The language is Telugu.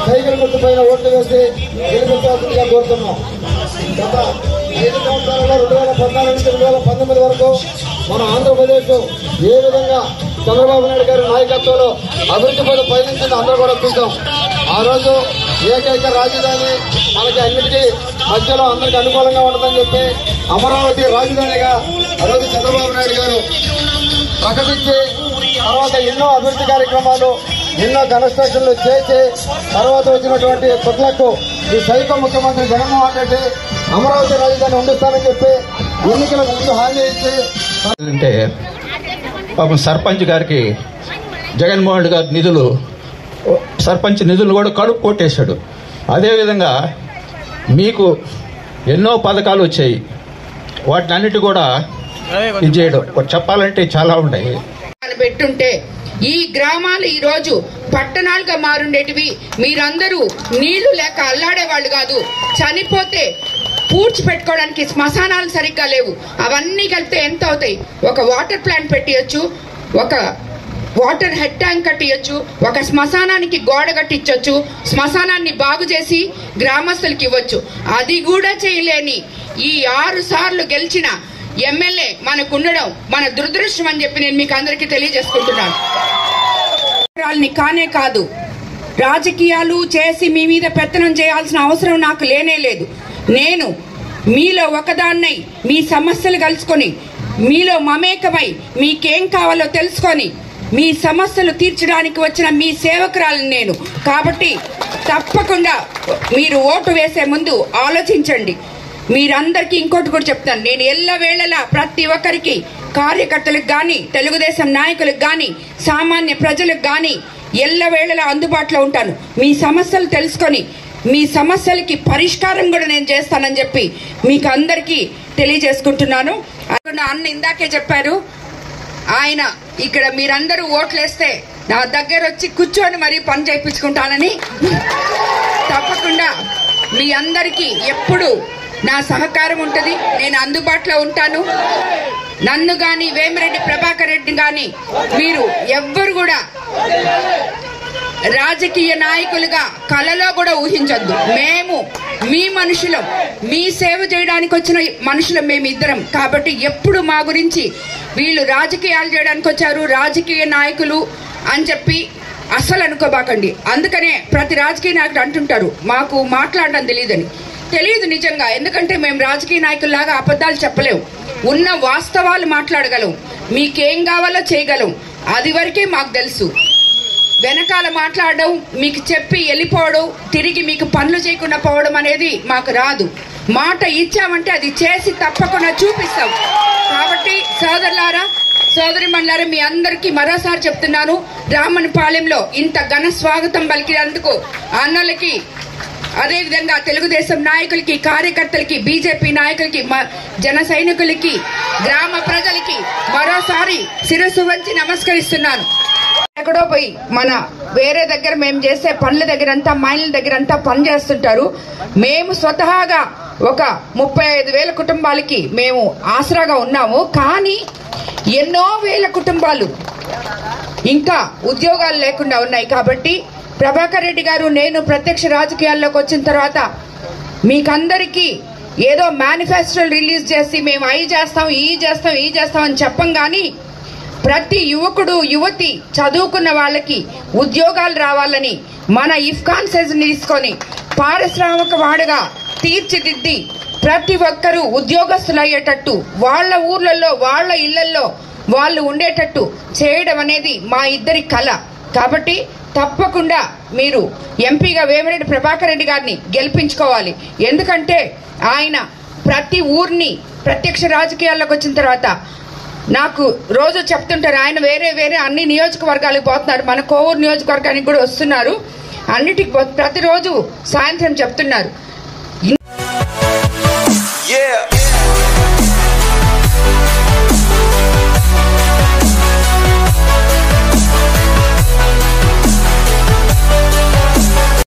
సైకిల్ గుర్తు పైన ఓట్లు వేసి గెలిపించాల్సిందిగా కోరుతున్నాం. గత 5 సంవత్సరాల్లో 2014 నుంచి 2019 వరకు మన ఆంధ్రప్రదేశ్ ఏ విధంగా చంద్రబాబు నాయుడు గారి నాయకత్వంలో అభివృద్ధి పైన పయనించింది అందరూ కూడా చూసాం. ఆ రోజు ఏకైక రాజధాని మనకి అన్నిటికీ మధ్యలో అందరికి అనుకూలంగా ఉంటుందని చెప్పి అమరావతి రాజధానిగా ఆ రోజు చంద్రబాబు నాయుడు గారు ప్రకటించి తర్వాత ఎన్నో అభివృద్ధి కార్యక్రమాలు ఎన్నో కన్స్ట్రక్షన్లు చేసి తర్వాత వచ్చినటువంటి కుట్లకు ఈ సైకో ముఖ్యమంత్రి జగన్మోహన్ రెడ్డి అమరావతి రాజధాని ఉండిస్తానని చెప్పి ఎన్నికల ముందు హామీ ఇచ్చి అంటే పాపం సర్పంచ్ గారికి జగన్మోహన్ రెడ్డి గారి నిధులు సర్పంచ్ నిధులు కూడా కడుపు కొట్టేశాడు. అదేవిధంగా మీకు ఎన్నో పథకాలు వచ్చాయి, వాటిని అన్నిటి కూడా ఇది చేయడం చెప్పాలంటే చాలా ఉన్నాయి. పెట్టుంటే ఈ గ్రామాలు ఈ రోజు పట్టణాలుగా మారుండేటివి. మీరందరూ నీళ్లు లేక అల్లాడేవాళ్ళు కాదు. చనిపోతే పూడ్చి పెట్టుకోవడానికి శ్మశానాలు సరిగ్గా లేవు. అవన్నీ కలిపితే ఎంత అవుతాయి? ఒక వాటర్ ప్లాంట్ పెట్టియొచ్చు, ఒక వాటర్ హెడ్ ట్యాంక్ కట్టియొచ్చు, ఒక శ్మశానానికి గోడ కట్టించొచ్చు, శ్మశానాన్ని బాగు చేసి గ్రామస్తులకి ఇవ్వచ్చు. అది కూడా చేయలేని ఈ 6 సార్లు గెలిచిన ఎమ్మెల్యే మనకు ఉండడం మన దురదృష్టం అని చెప్పి నేను మీకు అందరికీ తెలియజేసుకుంటున్నాను. కానే కాదు, రాజకీయాలు చేసి మీ మీద పెత్తనం చేయాల్సిన అవసరం నాకు లేనే లేదు. నేను మీలో ఒకదాన్నై మీ సమస్యలు కలుసుకొని మీలో మమేకమై మీకేం కావాలో తెలుసుకొని మీ సమస్యలు తీర్చడానికి వచ్చిన మీ సేవకురాలను నేను. కాబట్టి తప్పకుండా మీరు ఓటు వేసే ముందు ఆలోచించండి. మీరందరికీ ఇంకోటి కూడా చెప్తాను, నేను ఎల్లవేళలా ప్రతి ఒక్కరికి కార్యకర్తలకు గాని తెలుగుదేశం నాయకులకు గాని సామాన్య ప్రజలకు గాని ఎల్లవేళలా అందుబాటులో ఉంటాను. మీ సమస్యలు తెలుసుకొని మీ సమస్యలకి పరిష్కారం కూడా నేను చేస్తానని చెప్పి మీకు అందరికీ తెలియజేసుకుంటున్నాను. అన్న ఇందాకే చెప్పారు, ఆయన ఇక్కడ మీరందరూ ఓట్లేస్తే నా దగ్గర వచ్చి కూర్చొని మరీ పని చేయించుకుంటానని. తప్పకుండా మీ అందరికీ ఎప్పుడు నా సహకారం ఉంటుంది, నేను అందుబాటులో ఉంటాను. నన్ను గాని వేమిరెడ్డి ప్రభాకర్ రెడ్డి గాని మీరు ఎవ్వరు కూడా రాజకీయ నాయకులుగా కలలో కూడా ఊహించొద్దు. మేము మీ మనుషులం, మీ సేవ చేయడానికి వచ్చిన మనుషులం మేమిద్దరం. కాబట్టి ఎప్పుడు మా గురించి వీళ్ళు రాజకీయాలు చేయడానికి వచ్చారు, రాజకీయ నాయకులు అని చెప్పి అస్సలు అనుకోబాకండి. అందుకనే ప్రతి రాజకీయ నాయకుడు అంటుంటారు మాకు మాట్లాడడం తెలియదు నిజంగా. ఎందుకంటే మేము రాజకీయ నాయకుల్లాగా అబద్ధాలు చెప్పలేము, ఉన్న వాస్తవాలు మాట్లాడగలం, మీకేం కావాలో చేయగలం. అది వరకే మాకు తెలుసు. వెనకాల మాట్లాడడం, మీకు చెప్పి వెళ్ళిపోవడం, తిరిగి మీకు పనులు చేయకుండా పోవడం అనేది మాకు రాదు. మాట ఇచ్చామంటే అది చేసి తప్పకుండా చూపిస్తాం. కాబట్టి సోదరులారా సోదరిమణులారా మీ అందరికీ మరోసారి చెప్తున్నాను, రామన్నపాలెంలో ఇంత ఘన స్వాగతం పలికినందుకు అన్నలకి, అదేవిధంగా తెలుగుదేశం నాయకులకి, కార్యకర్తలకి, బీజేపీ నాయకులకి, జన సైనికులకి, గ్రామ ప్రజలకి మరోసారి శిరస్సు వంచి నమస్కరిస్తున్నాను. ఎక్కడో పోయి మన వేరే దగ్గర మేము చేసే పనుల దగ్గరంతా మైళ్ళ దగ్గరంతా పని చేస్తుంటారు. మేము స్వతహాగా ఒక 35,000 కుటుంబాలకి మేము ఆసరాగా ఉన్నాము. కానీ ఎన్నో వేల కుటుంబాలు ఇంకా ఉద్యోగాలు లేకుండా ఉన్నాయి. కాబట్టి ప్రభాకర్ రెడ్డి గారు, నేను ప్రత్యక్ష రాజకీయాల్లోకి వచ్చిన తర్వాత మీకందరికీ ఏదో మేనిఫెస్టోలు రిలీజ్ చేసి మేము అవి చేస్తాం ఈ చేస్తాం అని చెప్పం. కానీ ప్రతి యువకుడు యువతి చదువుకున్న వాళ్ళకి ఉద్యోగాలు రావాలని మన ఇఫ్కాన్ సెజ్ని తీసుకొని పారిశ్రామిక వాడగా తీర్చిదిద్ది ప్రతి ఒక్కరూ ఉద్యోగస్తులు అయ్యేటట్టు, వాళ్ళ ఊర్లలో వాళ్ళ ఇళ్లలో వాళ్ళు ఉండేటట్టు చేయడం అనేది మా ఇద్దరి కళ. కాబట్టి తప్పకుండా మీరు ఎంపీగా వేమిరెడ్డి ప్రభాకర్ రెడ్డి గారిని గెలిపించుకోవాలి. ఎందుకంటే ఆయన ప్రతి ఊరిని ప్రత్యక్ష రాజకీయాల్లోకి వచ్చిన తర్వాత నాకు రోజు చెప్తుంటారు, ఆయన వేరే అన్ని నియోజకవర్గాలకు పోతున్నారు, మన కోవూరు నియోజకవర్గానికి కూడా వస్తున్నారు, అన్నిటికి ప్రతిరోజు సాయంత్రం చెప్తున్నారు.